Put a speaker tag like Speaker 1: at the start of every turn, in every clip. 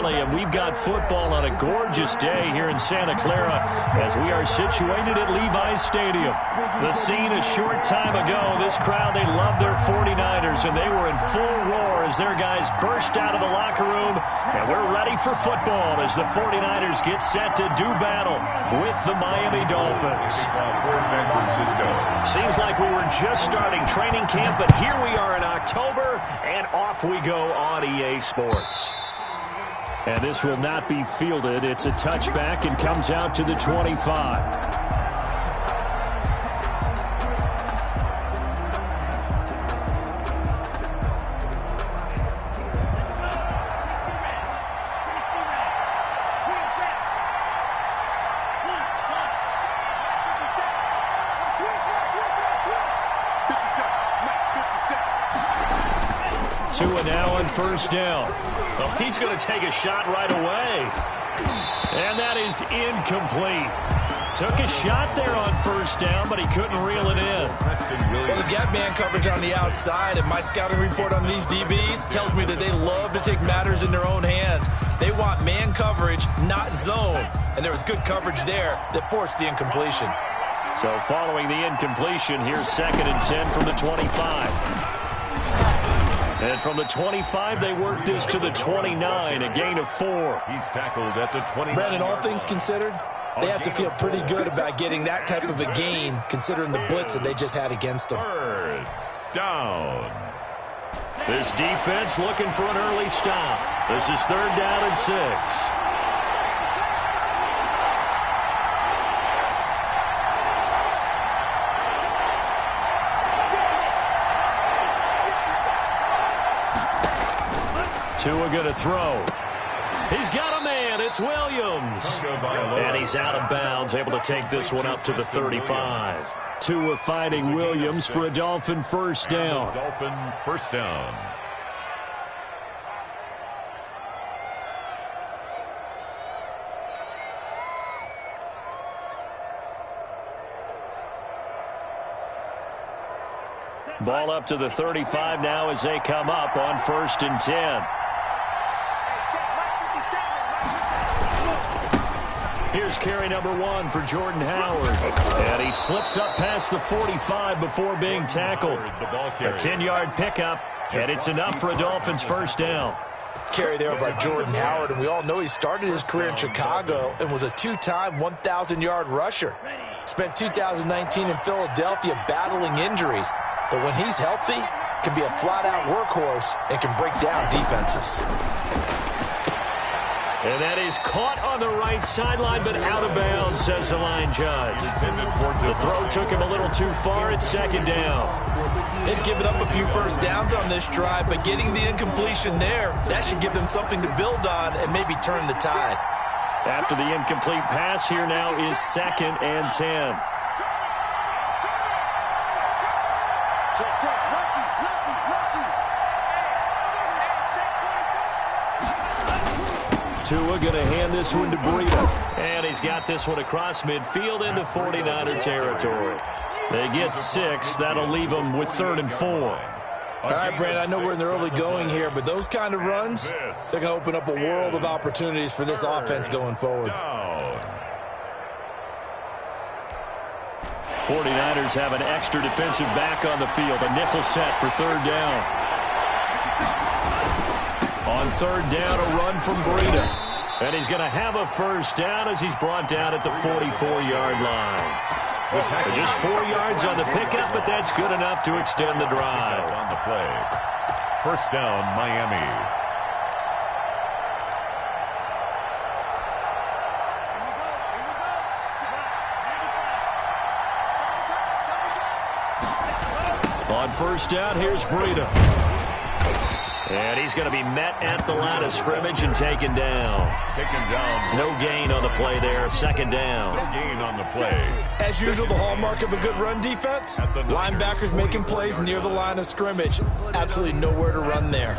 Speaker 1: And we've got football on a gorgeous day here in Santa Clara as we are situated at Levi's Stadium. The scene a short time ago, this crowd, they love their 49ers, and they were in full roar as their guys burst out of the locker room. And we're ready for football as the 49ers get set to do battle with the Miami Dolphins. Seems like we were just starting training camp, but here we are in October, and off we go on EA Sports. And this will not be fielded. It's a touchback and comes out to the 25. Two and now on first down. Oh, he's going to take a shot right away. And that is incomplete. Took a shot there on first down, but he couldn't reel it in.
Speaker 2: Well, they've got man coverage on the outside, and my scouting report on these DBs tells me that they love to take matters in their own hands. They want man coverage, not zone. And there was good coverage there that forced the incompletion.
Speaker 1: So following the incompletion, here's 2nd and 10 from the 25. And from the 25, they work this to the 29, a gain of 4.
Speaker 3: He's tackled at the 29.
Speaker 2: Brandon, all things considered, they have to feel pretty good about getting that type of a gain, considering the blitz that they just had against them.
Speaker 3: 3rd down.
Speaker 1: This defense looking for an early stop. This is 3rd down and 6. Tua going to throw. He's got a man. It's Williams. And he's out of bounds, able to take this one up to the 35. Tua finding Williams for a Dolphin first down.
Speaker 3: Dolphin first down.
Speaker 1: Ball up to the 35 now as they come up on 1st and 10. Here's carry number 1 for Jordan Howard. And he slips up past the 45 before being tackled. A 10-yard pickup, and it's enough for a Dolphins first down.
Speaker 2: Carry there by Jordan Howard, and we all know he started his career in Chicago and was a 2-time 1,000-yard rusher. Spent 2019 in Philadelphia battling injuries, but when he's healthy, can be a flat-out workhorse and can break down defenses.
Speaker 1: And that is caught on the right sideline, but out of bounds, says the line judge. The throw took him a little too far. It's 2nd down.
Speaker 2: They've given up a few first downs on this drive, but getting the incompletion there, that should give them something to build on and maybe turn the tide.
Speaker 1: After the incomplete pass, here now is 2nd and 10. Tua going to hand this one to Breida. And he's got this one across midfield into 49er territory. They get 6. That'll leave them with 3rd and 4.
Speaker 2: All right, Brandon, I know we're in the early going here, but those kind of runs, they're going to open up a world of opportunities for this offense going forward.
Speaker 1: 49ers have an extra defensive back on the field. A nickel set for 3rd down. On 3rd down, a run from Breida. And he's going to have a first down as he's brought down at the 44-yard line. Just 4 yards on the pickup, but that's good enough to extend the drive.
Speaker 3: On the play. First down, Miami.
Speaker 1: On first down, here's Breida. And he's going to be met at the line of scrimmage and taken down. No gain on the play there. 2nd down.
Speaker 3: No gain on the play.
Speaker 2: As usual, the hallmark of a good run defense, linebackers making plays near the line of scrimmage. Absolutely nowhere to run there.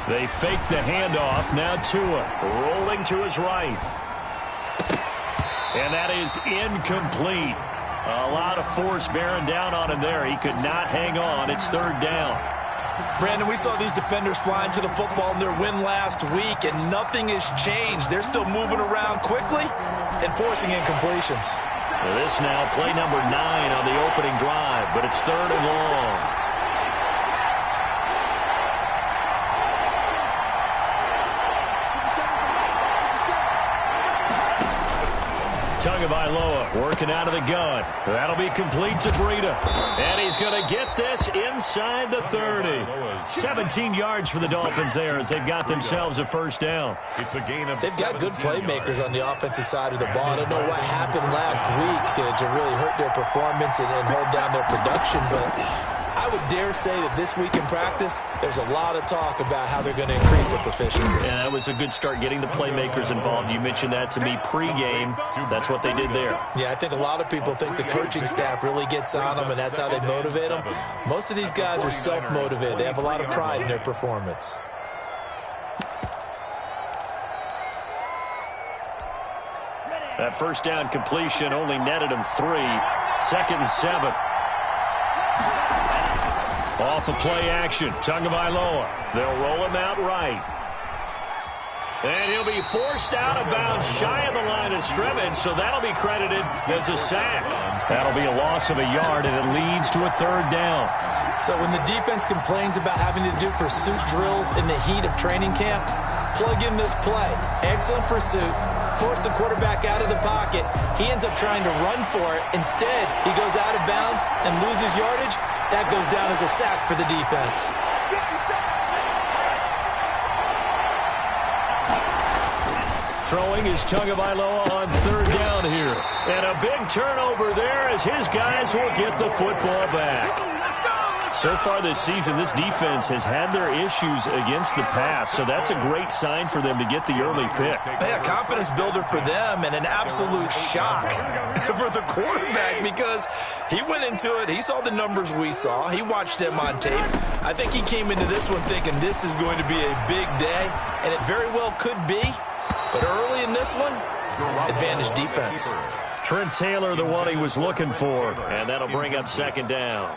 Speaker 1: They fake the handoff. Now Tua rolling to his right. And that is incomplete. A lot of force bearing down on him there. He could not hang on. It's third down.
Speaker 2: Brandon, we saw these defenders flying to the football in their win last week, and nothing has changed. They're still moving around quickly and forcing incompletions.
Speaker 1: This now, play number 9 on the opening drive, but it's third and long. Tagovailoa working out of the gun. That'll be complete to Breida. And he's going to get this inside the 30. 17 yards for the Dolphins there as they've got themselves a first down.
Speaker 3: It's a gain of
Speaker 2: They've got good playmakers on the offensive side of the ball. I don't know what happened last week to really hurt their performance and hold down their production, but I would dare say that this week in practice, there's a lot of talk about how they're going to increase their proficiency.
Speaker 1: And that was a good start getting the playmakers involved. You mentioned that to me pregame. That's what they did there.
Speaker 2: Yeah, I think a lot of people think the coaching staff really gets on them, and that's how they motivate them. Most of these guys are self-motivated. They have a lot of pride in their performance.
Speaker 1: That first down completion only netted him 3. 2nd and 7. Off of play action, Tagovailoa. They'll roll him out right. And he'll be forced out of bounds shy of the line of scrimmage, so that'll be credited as a sack. That'll be a loss of a yard, and it leads to a third down.
Speaker 2: So when the defense complains about having to do pursuit drills in the heat of training camp, plug in this play. Excellent pursuit. Force the quarterback out of the pocket. He ends up trying to run for it. Instead, he goes out of bounds and loses yardage. That goes down as a sack for the defense.
Speaker 1: Throwing is Tagovailoa on third down here. And a big turnover there as his guys will get the football back. So far this season, this defense has had their issues against the pass, so that's a great sign for them to get the early pick.
Speaker 2: Yeah, confidence builder for them and an absolute shock for the quarterback because he went into it. He saw the numbers we saw. He watched them on tape. I think he came into this one thinking this is going to be a big day, and it very well could be. But early in this one, advantage defense.
Speaker 1: Trent Taylor, the one he was looking for, and that'll bring up second down.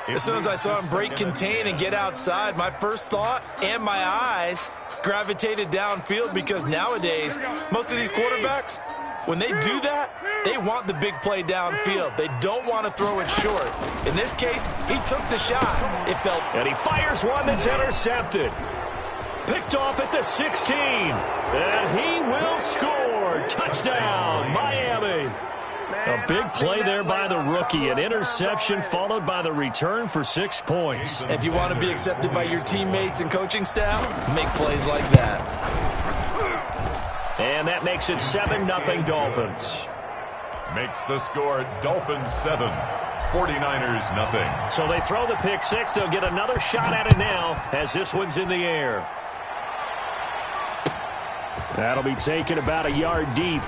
Speaker 2: As soon as I saw him break contain and get outside, my first thought and my eyes gravitated downfield because nowadays, most of these quarterbacks, when they do that, they want the big play downfield. They don't want to throw it short. In this case, he took the shot. It felt...
Speaker 1: And he fires one that's intercepted. Picked off at the 16. And he will score. Touchdown, Miami. A big play there by the rookie. An interception followed by the return for 6 points.
Speaker 2: If you want to be accepted by your teammates and coaching staff, make plays like that.
Speaker 1: And that makes it 7-0 Dolphins.
Speaker 3: Makes the score Dolphins 7, 49ers nothing.
Speaker 1: So they throw the pick six. They'll get another shot at it now as this one's in the air. That'll be taken about a yard deep.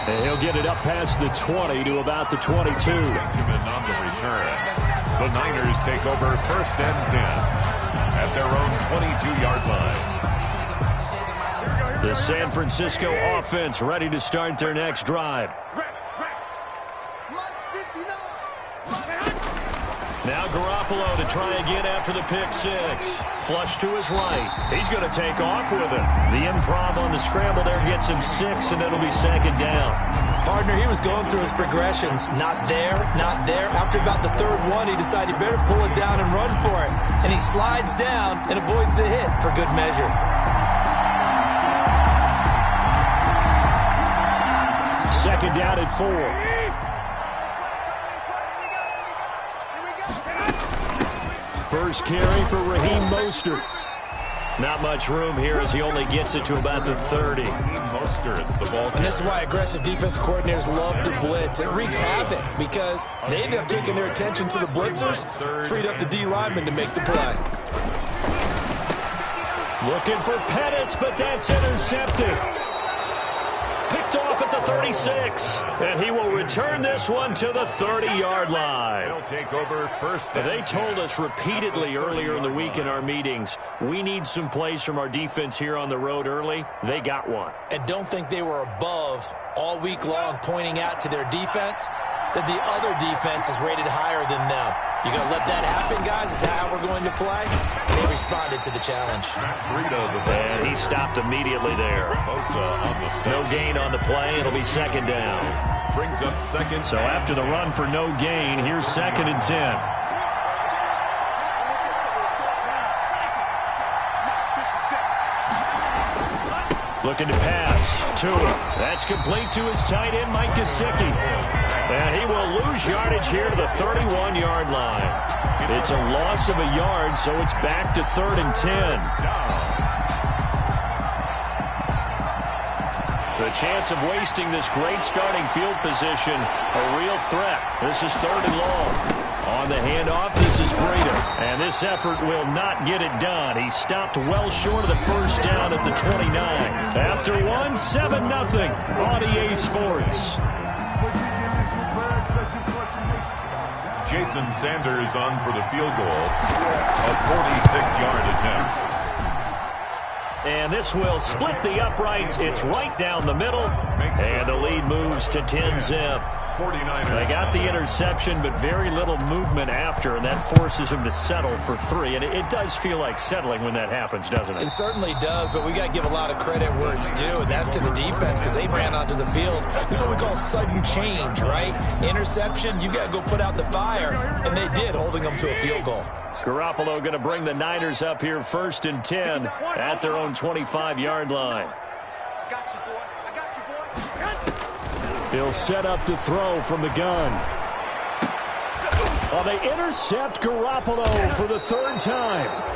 Speaker 1: And he'll get it up past the 20 to about the 22.
Speaker 3: Benjamin on the return. The Niners take over 1st and 10 at their own 22-yard line.
Speaker 1: The San Francisco offense ready to start their next drive. Now Garoppolo to try again after the pick six. Flush to his right. He's going to take off with it. The improv on the scramble there gets him 6, and it'll be second down.
Speaker 2: Partner, he was going through his progressions. Not there, not there. After about the third one, he decided he better pull it down and run for it. And he slides down and avoids the hit for good measure.
Speaker 1: Second down at 4. First carry for Raheem Mostert. Not much room here as he only gets it to about the 30.
Speaker 2: And this is why aggressive defense coordinators love to blitz. It wreaks havoc because they end up taking their attention to the blitzers, freed up the D lineman to make the play.
Speaker 1: Looking for Pettis, but that's intercepted. Pick Picked off at the 36. And he will return this one to the 30-yard line.
Speaker 3: They'll take over first.
Speaker 1: They told us repeatedly earlier in the week in our meetings, we need some plays from our defense here on the road early. They got one.
Speaker 2: And don't think they were above all week long pointing out to their defense that the other defense is rated higher than them. You going to let that happen, guys? Is that how we're going to play? They responded to the challenge.
Speaker 1: And he stopped immediately there. No gain on the play. It'll be second down.
Speaker 3: Brings up second.
Speaker 1: So after the run for no gain, here's 2nd and 10. Looking to pass. Tua. That's complete to his tight end, Mike Gesicki. And he will lose yardage here to the 31-yard line. It's a loss of a yard, so it's back to 3rd and 10. The chance of wasting this great starting field position, a real threat. This is 3rd and long. On the handoff, this is Breida. And this effort will not get it done. He stopped well short of the first down at the 29. After one, 7-0 on EA Sports.
Speaker 3: Jason Sanders on for the field goal. A 46-yard attempt.
Speaker 1: And this will split the uprights. It's right down the middle. And the lead moves to 10-zip.
Speaker 3: 49ers.
Speaker 1: They got the interception, but very little movement after, and that forces him to settle for 3. And it does feel like settling when that happens, doesn't it?
Speaker 2: It certainly does, but we got to give a lot of credit where it's due, and that's to the defense because they ran onto the field. This is what we call sudden change, right? Interception, you got to go put out the fire, and they did, holding them to a field goal.
Speaker 1: Garoppolo going to bring the Niners up here 1st and 10 at their own 25-yard line. He'll set up to throw from the gun. Oh, they intercept Garoppolo for the 3rd time.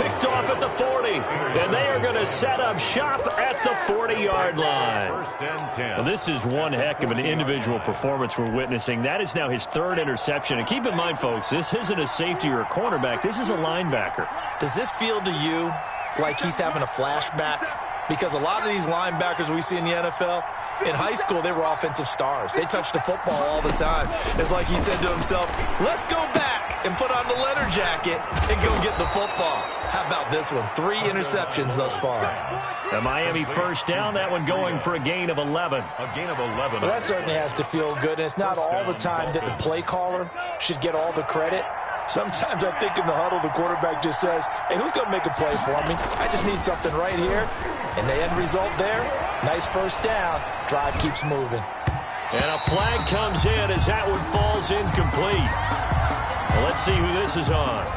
Speaker 1: Picked off at the 40, and they are going to set up shop at the 40-yard line.
Speaker 3: 1st and 10.
Speaker 1: Well, this is one heck of an individual performance we're witnessing. That is now his 3rd interception. And keep in mind, folks, this isn't a safety or a cornerback. This is a linebacker.
Speaker 2: Does this feel to you like he's having a flashback? Because a lot of these linebackers we see in the NFL, in high school, they were offensive stars. They touched the football all the time. It's like he said to himself, let's go back and put on the leather jacket and go get the football. How about this one? 3 interceptions thus far.
Speaker 1: The Miami first down, that one going for a gain of 11.
Speaker 3: A gain of 11.
Speaker 2: Well, that certainly has to feel good. And it's not all the time that the play caller should get all the credit. Sometimes I think in the huddle, the quarterback just says, hey, who's going to make a play for me? I just need something right here. And the end result there, nice first down. Drive keeps moving.
Speaker 1: And a flag comes in as that one falls incomplete. Well, let's see who this is on.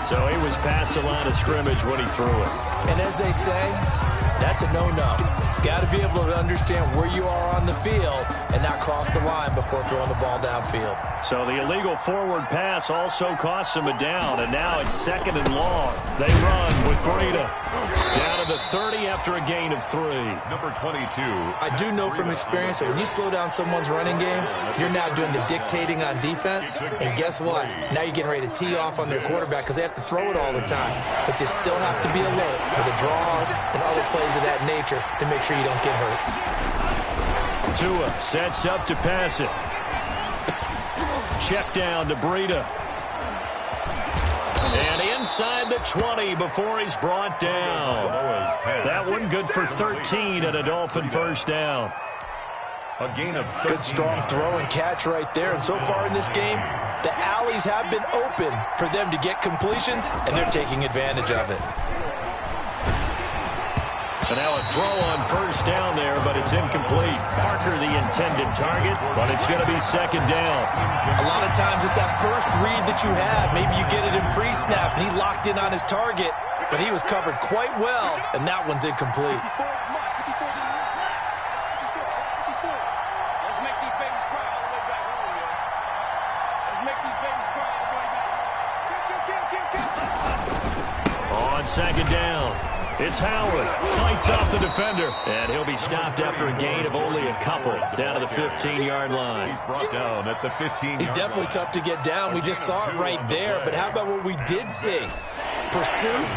Speaker 1: So he was past the line of scrimmage when he threw it.
Speaker 2: And as they say, that's a no-no. Got to be able to understand where you are on the field and not cross the line before throwing the ball downfield.
Speaker 1: So the illegal forward pass also costs him a down, and now it's 2nd and long. They run with Breida. Down to the 30 after a gain of 3.
Speaker 3: Number 22.
Speaker 2: I do know from experience that when you slow down someone's running game, you're now doing the dictating on defense. And guess what? Now you're getting ready to tee off on their quarterback because they have to throw it all the time. But you still have to be alert for the draws and other plays of that nature to make sure you don't get hurt.
Speaker 1: Tua sets up to pass it. Check down to Breida. And inside the 20 before he's brought down. That one good for 13 and a Dolphin first down.
Speaker 3: A gain of 13.
Speaker 2: Good strong throw and catch right there. And so far in this game, the alleys have been open for them to get completions, and they're taking advantage of it.
Speaker 1: And now a throw on first down there, but it's incomplete. Parker the intended target, but it's going to be 2nd down.
Speaker 2: A lot of times it's that first read that you have. Maybe you get it in pre-snap, and he locked in on his target, but he was covered quite well, and that one's incomplete.
Speaker 4: Let's make these babies cry all the way back home, yo. Let's make these babies cry all the way back home.
Speaker 1: On 2nd down. It's Howard, fights off the defender, and he'll be stopped after a gain of only a couple, down to the 15-yard line.
Speaker 3: He's brought down at the 15-yard
Speaker 2: He's definitely tough to get down. We just saw it right there, but how about what we did see? Pursuit,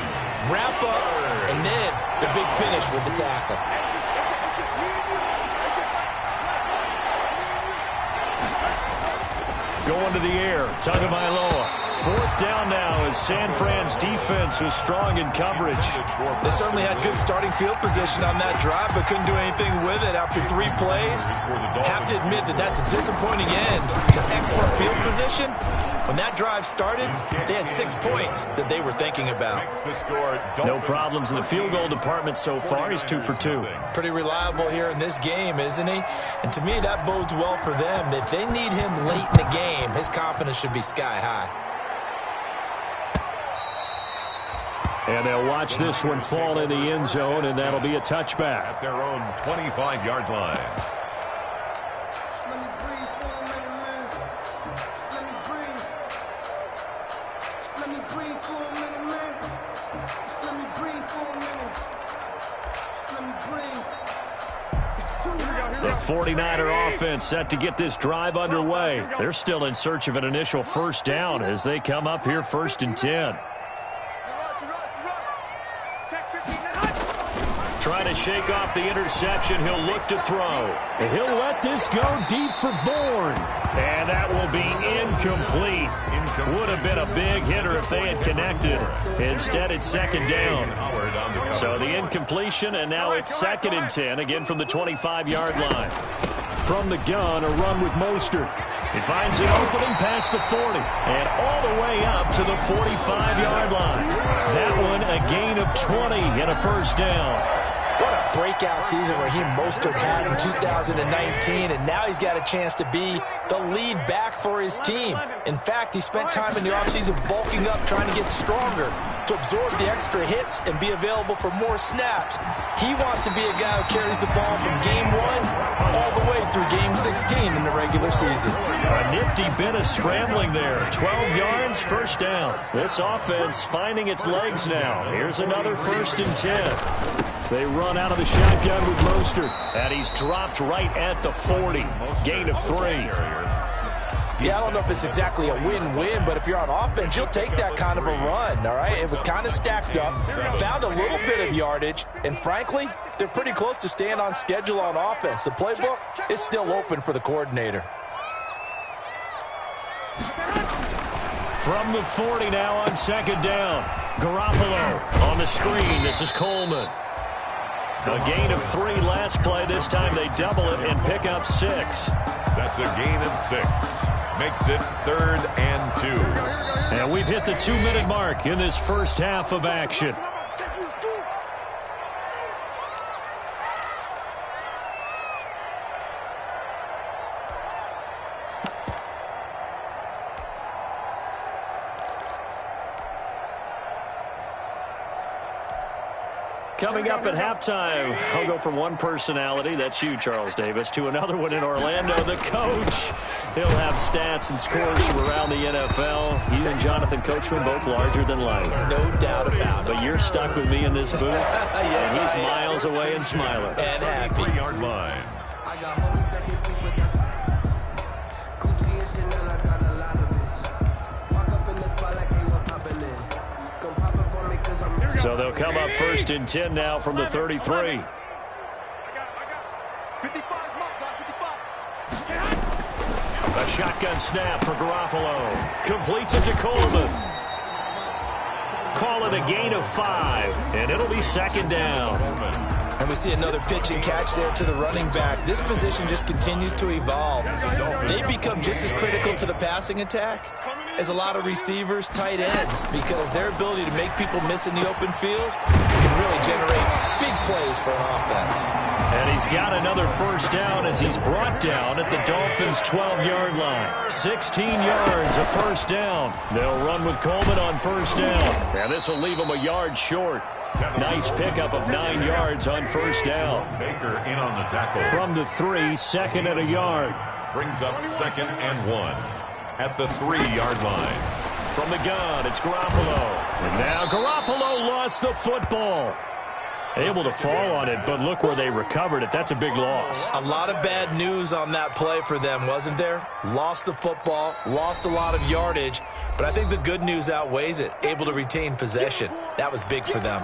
Speaker 2: wrap up, and then the big finish with the tackle.
Speaker 1: going to the air. Tagovailoa. Fourth down now as San Fran's defense was strong in coverage.
Speaker 2: They certainly had good starting field position on that drive, but couldn't do anything with it after 3 plays. Have to admit that that's a disappointing end to excellent field position. When that drive started, they had 6 points that they were thinking about.
Speaker 1: No problems in the field goal department so far. He's 2 for 2.
Speaker 2: Pretty reliable here in this game, isn't he? And to me, that bodes well for them. If they need him late in the game, his confidence should be sky high.
Speaker 1: And they'll watch this one fall in the end zone, and that'll be a touchback.
Speaker 3: At their own 25-yard line.
Speaker 1: The 49er offense set to get this drive underway. They're still in search of an initial first down as they come up here 1st and 10. Trying to shake off the interception. He'll look to throw. And he'll let this go deep for Bourne. And that will be incomplete. Would have been a big hitter if they had connected. Instead, it's 2nd down. So the incompletion, and now it's 2nd and 10, again from the 25-yard line. From the gun, a run with Mostert. He finds an opening past the 40 and all the way up to the 45-yard line. That one a gain of 20 and a first down.
Speaker 2: What a breakout season Raheem Mostert had in 2019, and now he's got a chance to be the lead back for his team. In fact, he spent time in the offseason bulking up, trying to get stronger, to absorb the extra hits and be available for more snaps. He wants to be a guy who carries the ball from game 1 all the way through game 16 in the regular season.
Speaker 1: A nifty bit of scrambling there. 12 yards, first down. This offense finding its legs now. Here's another 1st and 10. They run out of the shotgun with Mostert, and he's dropped right at the 40. Gain of 3.
Speaker 2: Yeah, I don't know if it's exactly a win-win, but if you're on offense, you'll take that kind of a run, all right? It was kind of stacked up, found a little bit of yardage, and frankly, they're pretty close to staying on schedule on offense. The playbook is still open for the coordinator.
Speaker 1: From the 40 now on 2nd down. Garoppolo on the screen. This is Coleman. A gain of 3 last play. This time they double it and pick up 6.
Speaker 3: That's a gain of 6. Makes it 3rd and 2.
Speaker 1: And we've hit the 2-minute mark in this first half of action. Coming up at halftime, I'll go from one personality, that's you, Charles Davis, to another one in Orlando, the coach. He'll have stats and scores from around the NFL. You and Jonathan Coachman both larger than life.
Speaker 2: No doubt about it.
Speaker 1: But you're stuck with me in this booth,
Speaker 2: Yes,
Speaker 1: and he's miles away and smiling.
Speaker 2: And happy.
Speaker 3: 3-yard line.
Speaker 5: I got homies that can sleep with that. Gucci and Chanel, I got a lot of it. Walk up in the spot like ain't no poppin' in. Come pop it for me cause I'm
Speaker 1: So they'll come up 1st and 10 now from the 33.
Speaker 4: I got 55 mark, 55.
Speaker 1: A shotgun snap for Garoppolo. Completes it to Coleman. Call it a gain of 5, and it'll be 2nd down.
Speaker 2: And we see another pitch and catch there to the running back. This position just continues to evolve. They become just as critical to the passing attack as a lot of receivers, tight ends, because their ability to make people miss in the open field can really generate big plays for an offense.
Speaker 1: And he's got another first down as he's brought down at the Dolphins' 12-yard line. 16 yards, a first down. They'll run with Coleman on first down. And this will leave him a yard short. Nice pickup of 9 yards on first down.
Speaker 3: Baker in on the tackle.
Speaker 1: From the 3, 2nd and a yard.
Speaker 3: Brings up 2nd and 1 at the 3-yard line.
Speaker 1: From the gun, it's Garoppolo. And now Garoppolo lost the football. Able to fall on it, but look where they recovered it. That's a big loss.
Speaker 2: A lot of bad news on that play for them, wasn't there? Lost the football, lost a lot of yardage, but I think the good news outweighs it. Able to retain possession. That was big for them.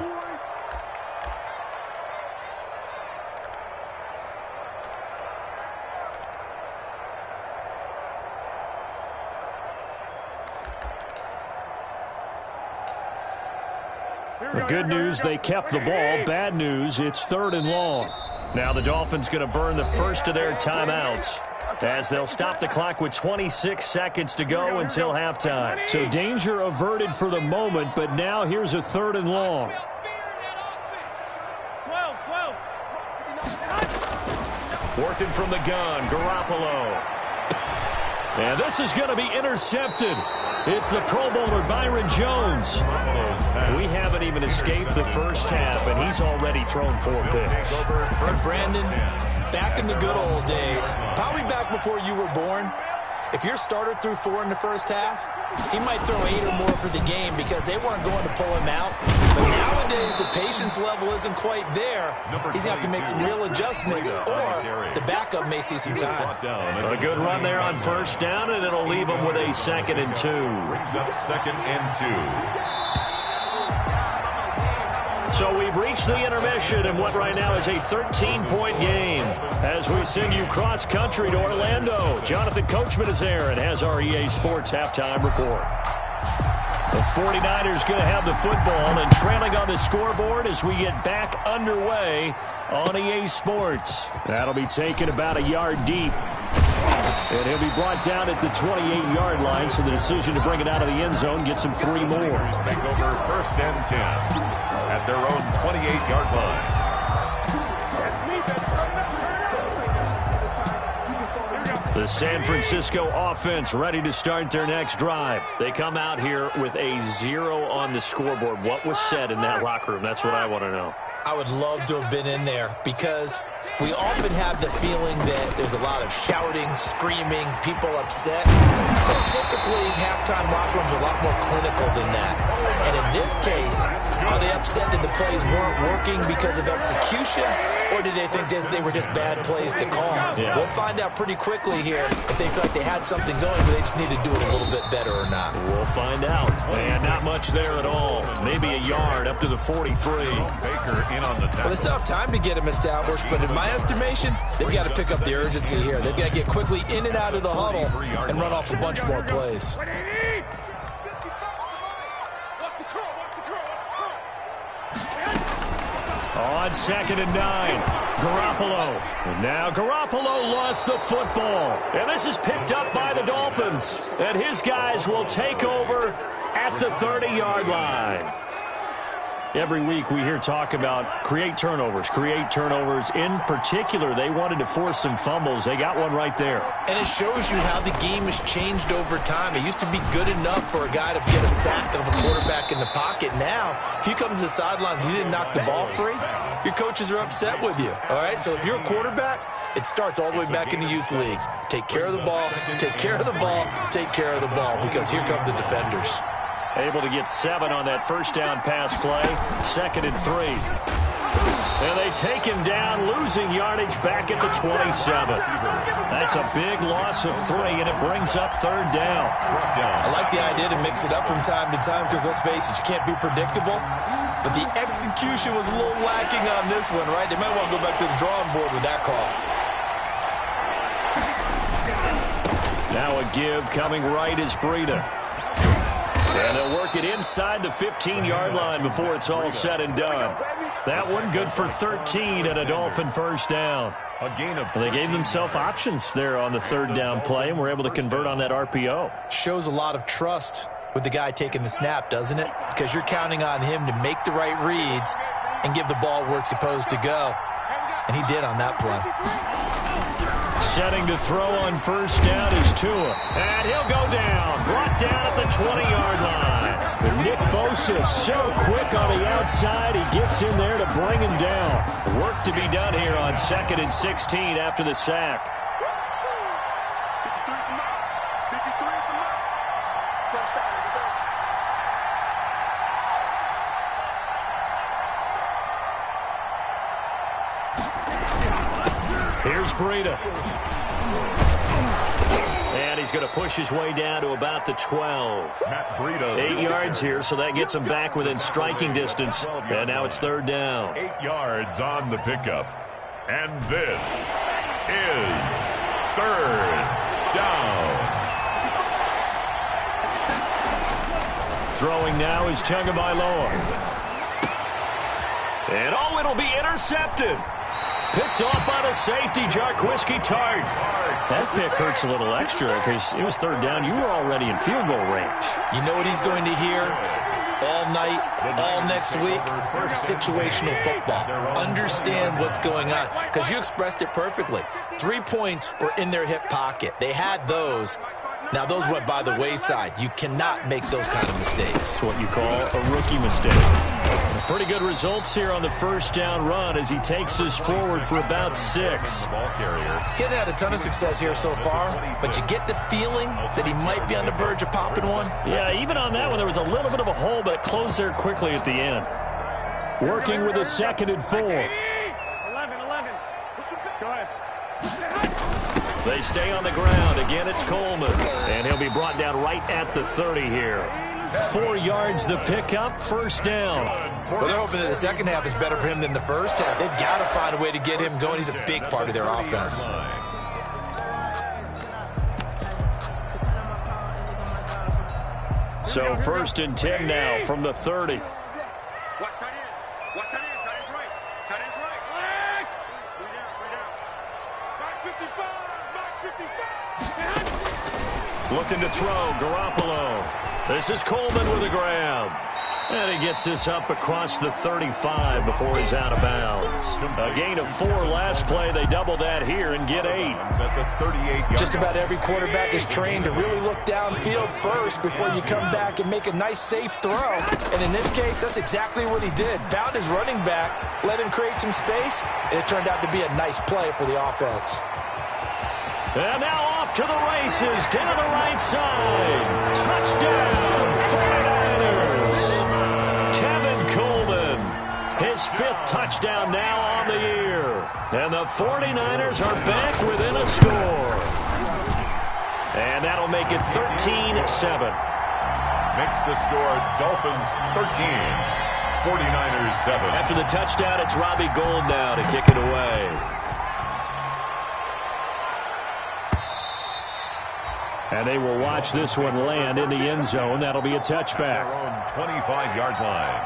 Speaker 1: The good news, they kept the ball. Bad news, it's 3rd and long. Now the Dolphins going to burn the first of their timeouts as they'll stop the clock with 26 seconds to go until halftime. So danger averted for the moment, but now here's a 3rd and long. Working from the gun, Garoppolo. And this is going to be intercepted. It's the Pro Bowler Byron Jones. We haven't even escaped the first half, and he's already thrown 4 picks.
Speaker 2: And Brandon, back in the good old days, probably back before you were born, if your starter threw 4 in the first half, he might throw 8 or more for the game because they weren't going to pull him out. But nowadays, the patience level isn't quite there. He's going to have to make some real adjustments, or the backup may see some time.
Speaker 1: A good run there on first down, and it'll leave him with a 2nd and 2.
Speaker 3: Brings up 2nd and 2.
Speaker 1: So we've reached the intermission in what right now is a 13-point game as we send you cross-country to Orlando. Jonathan Coachman is there and has our EA Sports halftime report. The 49ers going to have the football and trailing on the scoreboard as we get back underway on EA Sports. That'll be taken about a yard deep. And he'll be brought down at the 28-yard line, so the decision to bring it out of the end zone gets him 3 more.
Speaker 3: Take over 1st and 10 at their own 28-yard line.
Speaker 1: The San Francisco offense ready to start their next drive. They come out here with a 0 on the scoreboard. What was said in that locker room? That's what I want to know.
Speaker 2: I would love to have been in there because we often have the feeling that there's a lot of shouting, screaming, people upset. But typically, halftime locker rooms are a lot more clinical than that. And in this case, are they upset that the plays weren't working because of execution? Or did they think they were just bad plays to call?
Speaker 1: Yeah.
Speaker 2: We'll find out pretty quickly here if they feel like they had something going, but they just need to do it a little bit better or not.
Speaker 1: We'll find out. And not much there at all. Maybe a yard up to the 43.
Speaker 3: Baker in on the tackle.
Speaker 2: Well, they still have time to get him established, but in my estimation, they've got to pick up the urgency here. They've got to get quickly in and out of the huddle and run off a bunch more plays.
Speaker 1: On 2nd and 9, Garoppolo. And now Garoppolo lost the football. And this is picked up by the Dolphins. And his guys will take over at the 30-yard line. Every week we hear talk about create turnovers. In particular, they wanted to force some fumbles. They got one right there.
Speaker 2: And it shows you how the game has changed over time. It used to be good enough for a guy to get a sack of a quarterback in the pocket. Now, if you come to the sidelines and you didn't knock the ball free, your coaches are upset with you. All right, so if you're a quarterback, it starts all the way back in the youth leagues. Take care of the ball, take care of the ball, take care of the ball, because here come the defenders.
Speaker 1: Able to get 7 on that first down pass play. 2nd and 3. And they take him down, losing yardage back at the 27. That's a big loss of 3, and it brings up 3rd down.
Speaker 2: I like the idea to mix it up from time to time because, let's face it, you can't be predictable. But the execution was a little lacking on this one, right? They might want to go back to the drawing board with that call.
Speaker 1: Now a give coming right is Breida. And they'll work it inside the 15-yard line before it's all said and done. That one good for 13 and a Dolphin first down.
Speaker 3: A gain of
Speaker 1: and they gave themselves options there on the 3rd down play and were able to convert on that RPO.
Speaker 2: Shows a lot of trust with the guy taking the snap, doesn't it? Because you're counting on him to make the right reads and give the ball where it's supposed to go. And he did on that play.
Speaker 1: Setting to throw on first down is Tua. And he'll go down. Brought down at the 20-yard line. Nick Bosa so quick on the outside. He gets in there to bring him down. Work to be done here on 2nd and 16 after the sack. Here's Breida. And he's going to push his way down to about the 12. 8 yards here, so that gets him back within striking distance. And now it's 3rd down.
Speaker 3: 8 yards on the pickup. And this is 3rd down.
Speaker 1: Throwing now is Tagovailoa. And, oh, it'll be intercepted. Picked off by the safety, Jarquiski Tart. That pick hurts a little extra because it was third down. You were already in field goal range.
Speaker 2: You know what he's going to hear all night, all next week? Situational football. Understand what's going on, because you expressed it perfectly. 3 points were in their hip pocket. They had those. Now, those went by the wayside. You cannot make those kind of mistakes.
Speaker 1: That's what you call a rookie mistake. Pretty good results here on the first down run as he takes us forward for about 6.
Speaker 2: Getting had a ton of success here so far, but you get the feeling that he might be on the verge of popping one.
Speaker 1: Yeah, even on that one, there was a little bit of a hole, but it closed there quickly at the end. Working with a 2nd and 4.
Speaker 4: 11. Go ahead.
Speaker 1: They stay on the ground. Again, it's Coleman. And he'll be brought down right at the 30 here. 4 yards the pickup, first down.
Speaker 2: Well, they're hoping that the second half is better for him than the first half. They've got to find a way to get him going. He's a big part of their offense.
Speaker 1: So 1st and 10 now from the 30.
Speaker 4: Watch tight end. Watch tight end. Tight end's right. Tight end's right. Back 55.
Speaker 1: Looking to throw, Garoppolo. This is Coleman with a grab. And he gets this up across the 35 before he's out of bounds. A gain of 4 last play. They double that here and get 8.
Speaker 2: Just about every quarterback is trained to really look downfield first before you come back and make a nice, safe throw. And in this case, that's exactly what he did. Found his running back, let him create some space, and it turned out to be a nice play for the offense.
Speaker 1: And now off to the races, down the right side. Touchdown, 49ers. Tevin Coleman, his 5th touchdown now on the year. And the 49ers are back within a score. And that'll make it 13-7.
Speaker 3: Makes the score Dolphins 13, 49ers 7.
Speaker 1: After the touchdown, it's Robbie Gould now to kick it away. And they will watch this one land in the end zone. That'll be a touchback.
Speaker 3: Their own 25-yard line.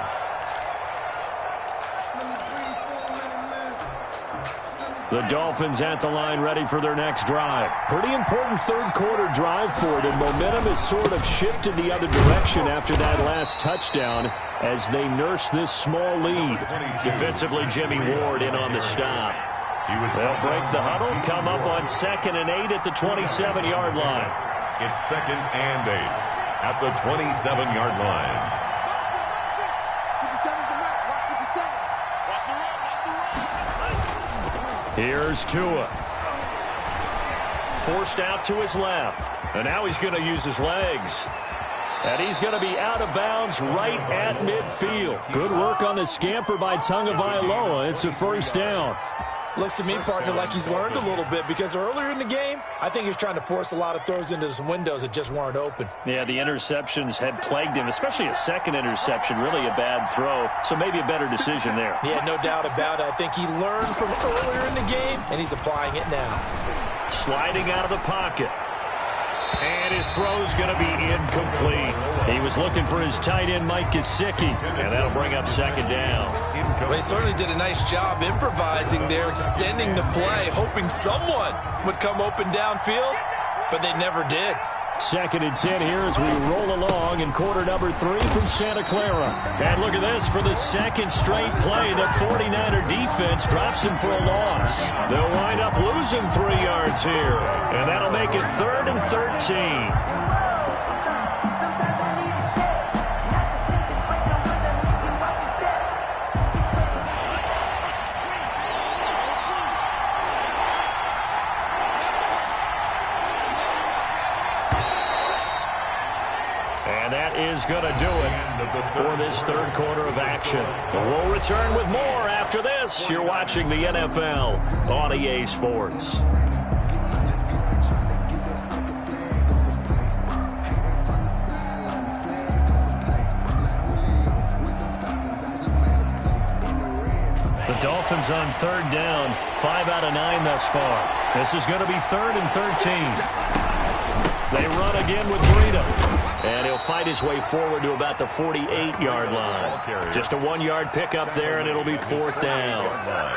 Speaker 1: The Dolphins at the line ready for their next drive. Pretty important third-quarter drive for them. Momentum has sort of shifted the other direction after that last touchdown as they nurse this small lead. Defensively, Jimmy Ward in on the stop. They'll break the huddle, come up on 2nd and 8 at the 27-yard line.
Speaker 3: It's 2nd and 8 at the 27-yard line.
Speaker 4: 57's the mark. Watch 57. Watch the run.
Speaker 1: Here's Tua. Forced out to his left. And now he's going to use his legs. And he's going to be out of bounds right at midfield. Good work on the scamper by Tagovailoa. It's a first down.
Speaker 2: Looks to me, partner, like he's learned a little bit, because earlier in the game, I think he was trying to force a lot of throws into some windows that just weren't open.
Speaker 1: Yeah, the interceptions had plagued him, especially a 2nd interception, really a bad throw. So maybe a better decision there.
Speaker 2: Yeah, no doubt about it. I think he learned from earlier in the game, and he's applying it now.
Speaker 1: Sliding out of the pocket. And his throw's going to be incomplete. He was looking for his tight end, Mike Gesicki, and that'll bring up 2nd down.
Speaker 2: They certainly did a nice job improvising there, extending the play, hoping someone would come open downfield, but they never did.
Speaker 1: 2nd and 10 here as we roll along in quarter number 3 from Santa Clara. And look at this, for the 2nd straight play, the 49er defense drops him for a loss. They'll wind up losing 3 yards here, and that'll make it 3rd and 13. And that is going to do it for this third quarter of action. We'll return with more after this. You're watching the NFL on EA Sports. The Dolphins on 3rd down, 5 out of 9 thus far. This is going to be 3rd and 13. They run again with Breida. And he'll fight his way forward to about the 48-yard line. Just a 1-yard pickup there, and it'll be 4th down.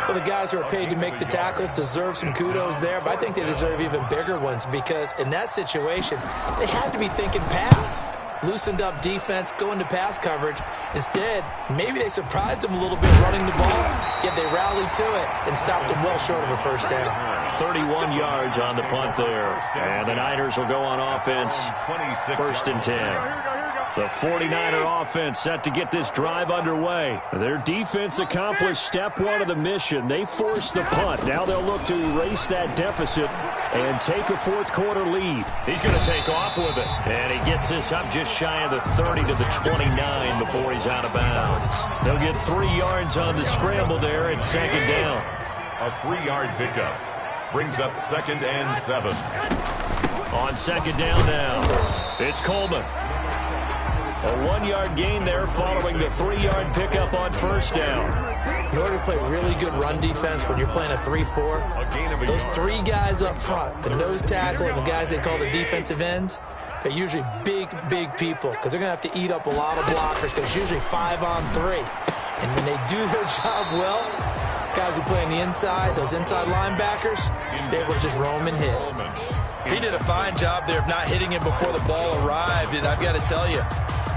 Speaker 2: Well, the guys who are paid to make the tackles deserve some kudos there, but I think they deserve even bigger ones because in that situation, they had to be thinking pass. Loosened up defense, going to pass coverage. Instead, maybe they surprised them a little bit running the ball, yet they rallied to it and stopped them well short of a first down.
Speaker 1: 31 yards on the punt there. And the Niners will go on offense, 1st and 10. The 49er offense set to get this drive underway. Their defense accomplished step 1 of the mission. They forced the punt. Now they'll look to erase that deficit and take a 4th quarter lead. He's going to take off with it. And he gets this up just shy of the 30 to the 29 before he's out of bounds. They'll get 3 yards on the scramble there at 2nd down.
Speaker 3: A 3-yard pickup brings up 2nd and 7.
Speaker 1: On 2nd down now, it's Coleman. A 1-yard gain there following the 3-yard pickup on 1st down.
Speaker 2: In order to play really good run defense when you're playing a 3-4, those 3 guys up front, the nose tackle and the guys they call the defensive ends, they're usually big, big people because they're going to have to eat up a lot of blockers because it's usually 5 on 3. And when they do their job well, guys who play on the inside, those inside linebackers, they will just roam and hit.
Speaker 6: He did a fine job there of not hitting him before the ball arrived, and I've got to tell you,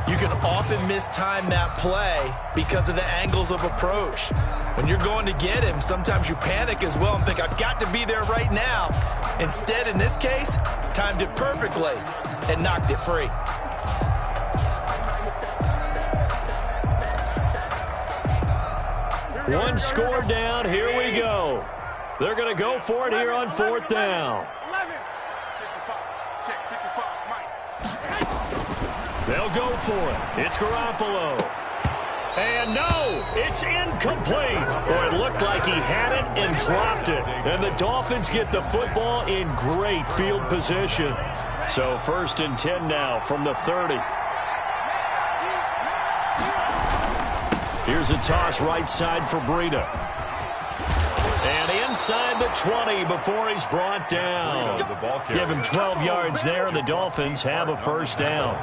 Speaker 6: you can often mistime that play because of the angles of approach. When you're going to get him, sometimes you panic as well and think, I've got to be there right now. Instead, in this case, timed it perfectly and knocked it free.
Speaker 1: One score down. Here we go. They're going to go for it here on 4th down. They'll go for it. It's Garoppolo. And no, it's incomplete. Boy, it looked like he had it and dropped it. And the Dolphins get the football in great field position. So 1st and 10 now from the 30. Here's a toss right side for Breida. And inside the 20 before he's brought down. Give him 12 yards there, and the Dolphins have a 1st down.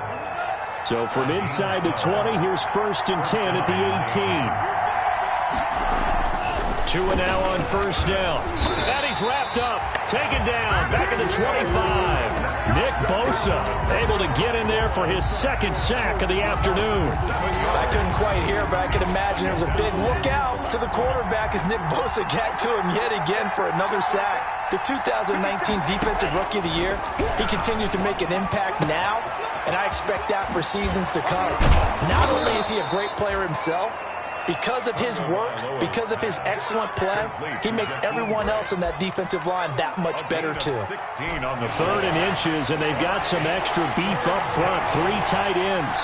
Speaker 1: So from inside the 20, here's 1st and 10 at the 18. 2 and now on 1st down. And he's wrapped up, taken down, back at the 25. Nick Bosa able to get in there for his 2nd sack of the afternoon.
Speaker 2: I couldn't quite hear, but I could imagine there was a big look out to the quarterback as Nick Bosa got to him yet again for another sack. The 2019 Defensive Rookie of the Year, he continues to make an impact now, and I expect that for seasons to come. Not only is he a great player himself, because of his work, because of his excellent play, he makes everyone else in that defensive line that much better too.
Speaker 1: 16 on the 3rd and inches, and they've got some extra beef up front. 3 tight ends.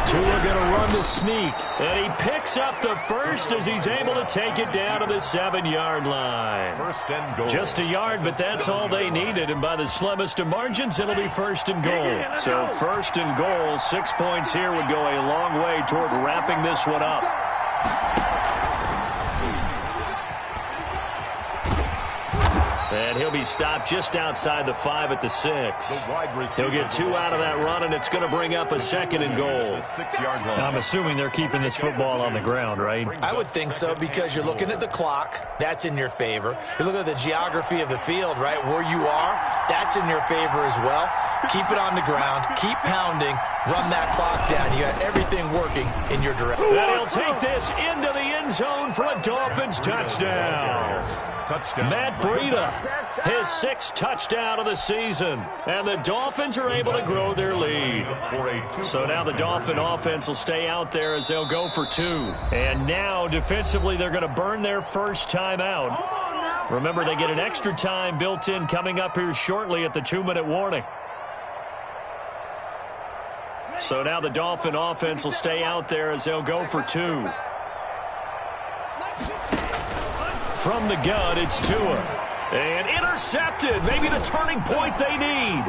Speaker 1: 2 are going to run the sneak, and he picks up the first as he's able to take it down to the 7-yard line.
Speaker 3: 1st and goal.
Speaker 1: Just a yard, but that's all they needed, and by the slimmest of margins, it'll be 1st and goal. So 1st and goal, 6 points here would go a long way toward wrapping this one up. And he'll be stopped just outside the 5 at the 6. He'll get 2 out of that run, and it's going to bring up a 2nd and goal. I'm assuming they're keeping this football on the ground, right?
Speaker 2: I would think so because you're looking at the clock. That's in your favor. You're looking at the geography of the field, right? Where you are, that's in your favor as well. Keep it on the ground. Keep pounding. Run that clock down. You got everything working in your direction.
Speaker 1: And he'll take this into the end zone for a Dolphins touchdown. Matt Breida, his 6th touchdown of the season. And the Dolphins are able to grow their lead. So now the Dolphin offense will stay out there as they'll go for 2. And now, defensively, they're going to burn their first time out. Remember, they get an extra time built in coming up here shortly at the 2-minute warning. So now the Dolphin offense will stay out there as they'll go for 2. From the gun, it's Tua. And intercepted. Maybe the turning point they need.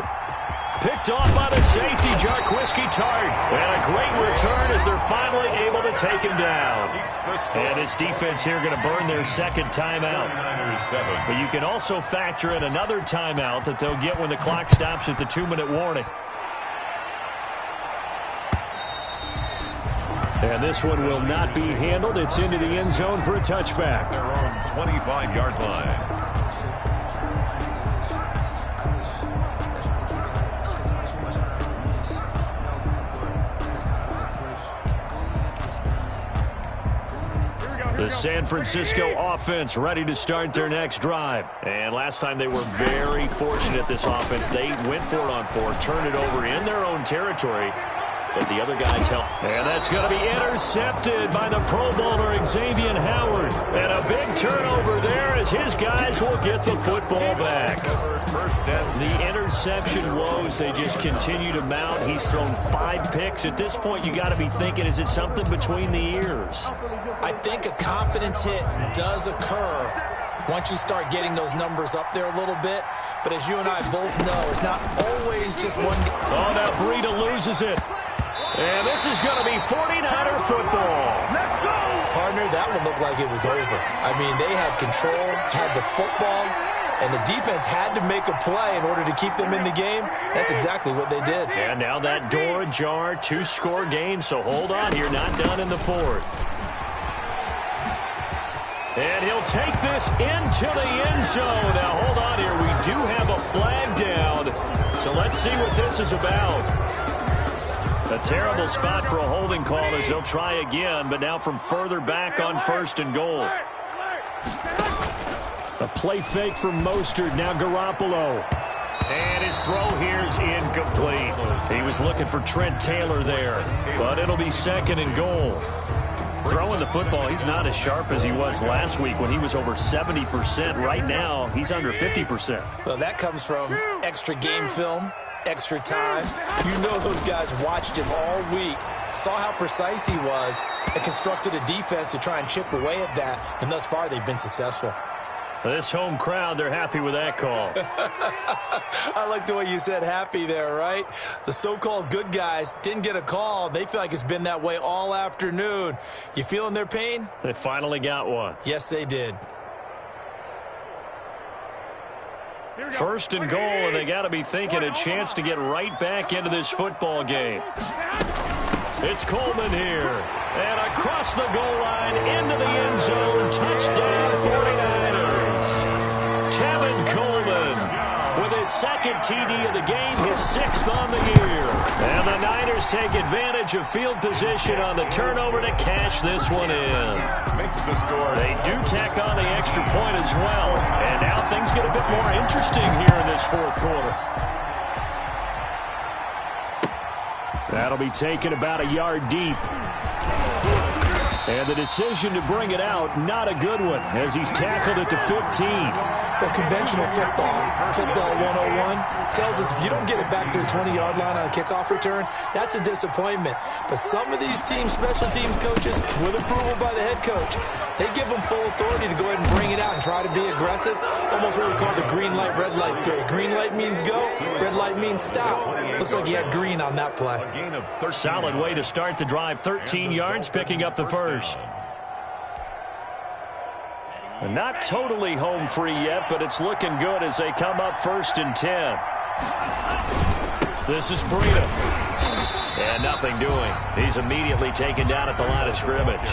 Speaker 1: Picked off by the safety, Jarquiski Tart. And a great return as as they're finally able to take him down. And this defense here going to burn their second timeout. But you can also factor in another timeout that they'll get when the clock stops at the 2-minute warning. And this one will not be handled. It's into the end zone for a touchback.
Speaker 3: Their own 25-yard line.
Speaker 1: The San Francisco offense ready to start their next drive. And last time they were very fortunate, this offense. They went for it on 4, turned it over in their own territory. But the other guys help. And that's going to be intercepted by the Pro Bowler, Xavier Howard. And a big turnover there as his guys will get the football back. The interception woes, they just continue to mount. He's thrown 5 picks. At this point, you got to be thinking, is it something between the ears?
Speaker 6: I think a confidence hit does occur once you start getting those numbers up there a little bit. But as you and I both know, it's not always just one.
Speaker 1: Oh, now Breida loses it. And this is going to be 49er football.
Speaker 4: Let's go!
Speaker 6: Partner, that one looked like it was over. I mean, they had control, had the football, and the defense had to make a play in order to keep them in the game. That's exactly what they did.
Speaker 1: And now that door ajar, 2-score game, so hold on here, not done in the 4th. And he'll take this into the end zone. Now, hold on here. We do have a flag down, so let's see what this is about. A terrible spot for a holding call as they'll try again, but now from further back on 1st and goal. A play fake from Mostert, now Garoppolo. And his throw here's incomplete. He was looking for Trent Taylor there, but it'll be 2nd and goal. Throwing the football, he's not as sharp as he was last week when he was over 70%. Right now, he's under 50%.
Speaker 6: Well, that comes from extra game film, extra time. You know those guys watched him all week, saw how precise he was, and constructed a defense to try and chip away at that, and thus far they've been successful.
Speaker 1: This home crowd, they're happy with that call.
Speaker 6: I like the way you said happy there, right? The so-called good guys didn't get a call. They feel like it's been that way all afternoon. You feeling their pain?
Speaker 1: They finally got one.
Speaker 6: Yes, they did.
Speaker 1: 1st and goal, and they got to be thinking a chance to get right back into this football game. It's Coleman here. And across the goal line into the end zone. Touchdown 49ers. Tevin Coleman with his 2nd TD of the game, his 6th on the year. And the Niners take advantage of field position on the turnover to cash this one in.
Speaker 3: Makes the score.
Speaker 1: They do tack on the extra point as well. And now things get a bit more interesting here in this 4th quarter. That'll be taken about a yard deep. And the decision to bring it out, not a good one, as he's tackled at the 15.
Speaker 6: Well, conventional football 101, tells us if you don't get it back to the 20-yard line on a kickoff return, that's a disappointment. But some of these teams, special teams coaches, with approval by the head coach, they give them full authority to go ahead and bring it out and try to be aggressive. Almost what we call the green light, red light theory. Green light means go, red light means stop. Looks like he had green on that play.
Speaker 1: Solid way to start the drive, 13 yards, picking up the 1st. Not totally home free yet, but it's looking good as they come up 1st and 10. This is Breida. And nothing doing. He's immediately taken down at the line of scrimmage.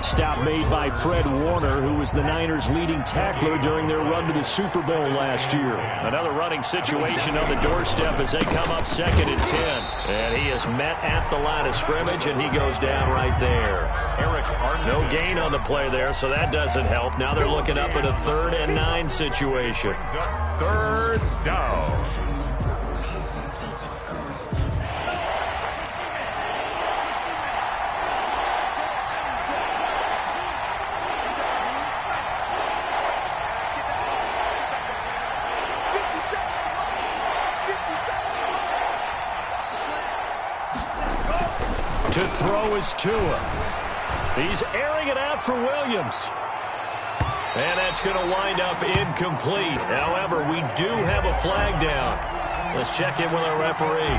Speaker 1: Stop made by Fred Warner, who was the Niners' leading tackler during their run to the Super Bowl last year. Another running situation on the doorstep as they come up 2nd and 10. And he is met at the line of scrimmage, and he goes down right there. No gain on the play there, so that doesn't help. Now they're looking up at a 3rd and 9 situation.
Speaker 3: 3rd down.
Speaker 1: To throw is Tua. He's airing it out for Williams. And that's going to wind up incomplete. However, we do have a flag down. Let's check in with our referee.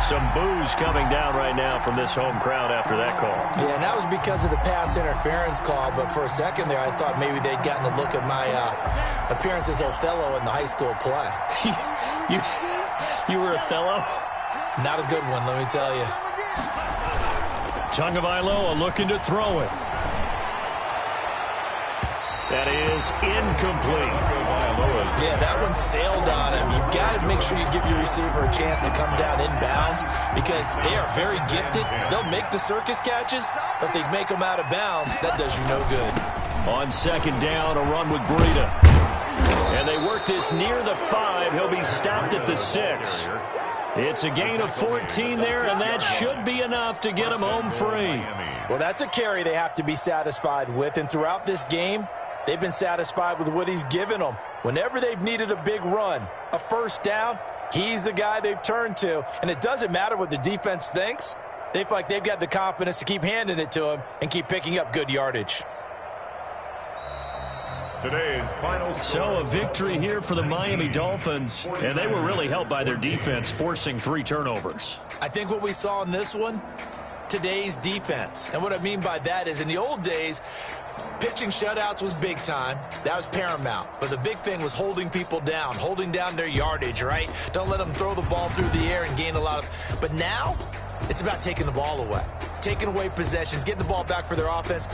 Speaker 1: Some boos coming down right now from this home crowd after that call.
Speaker 2: Yeah, and that was because of the pass interference call, but for a second there I thought maybe they'd gotten a look at my appearance as Othello in the high school play.
Speaker 1: You were Othello?
Speaker 2: Not a good one, let me tell you.
Speaker 1: Tagovailoa looking to throw it. That is incomplete.
Speaker 2: Yeah, that one sailed on him. You've got to make sure you give your receiver a chance to come down inbounds because they are very gifted. They'll make the circus catches, but if they make them out of bounds, that does you no good.
Speaker 1: On second down, a run with Breida. And they work this near the 5. He'll be stopped at the 6. It's a gain of 14 there, and that should be enough to get him home free.
Speaker 2: Well, that's a carry they have to be satisfied with, and throughout this game, they've been satisfied with what he's given them. Whenever they've needed a big run, a first down, he's the guy they've turned to. And it doesn't matter what the defense thinks. They feel like they've got the confidence to keep handing it to him and keep picking up good yardage.
Speaker 3: Today's final score.
Speaker 1: So a victory here for the Miami Dolphins, and they were really helped by their defense, forcing 3 turnovers.
Speaker 2: I think what we saw in this one, today's defense. And what I mean by that is in the old days, pitching shutouts was big time. That was paramount. But the big thing was holding people down, holding down their yardage, right? Don't let them throw the ball through the air and gain a lot of... But now, it's about taking the ball away. Taking away possessions, getting the ball back for their offense.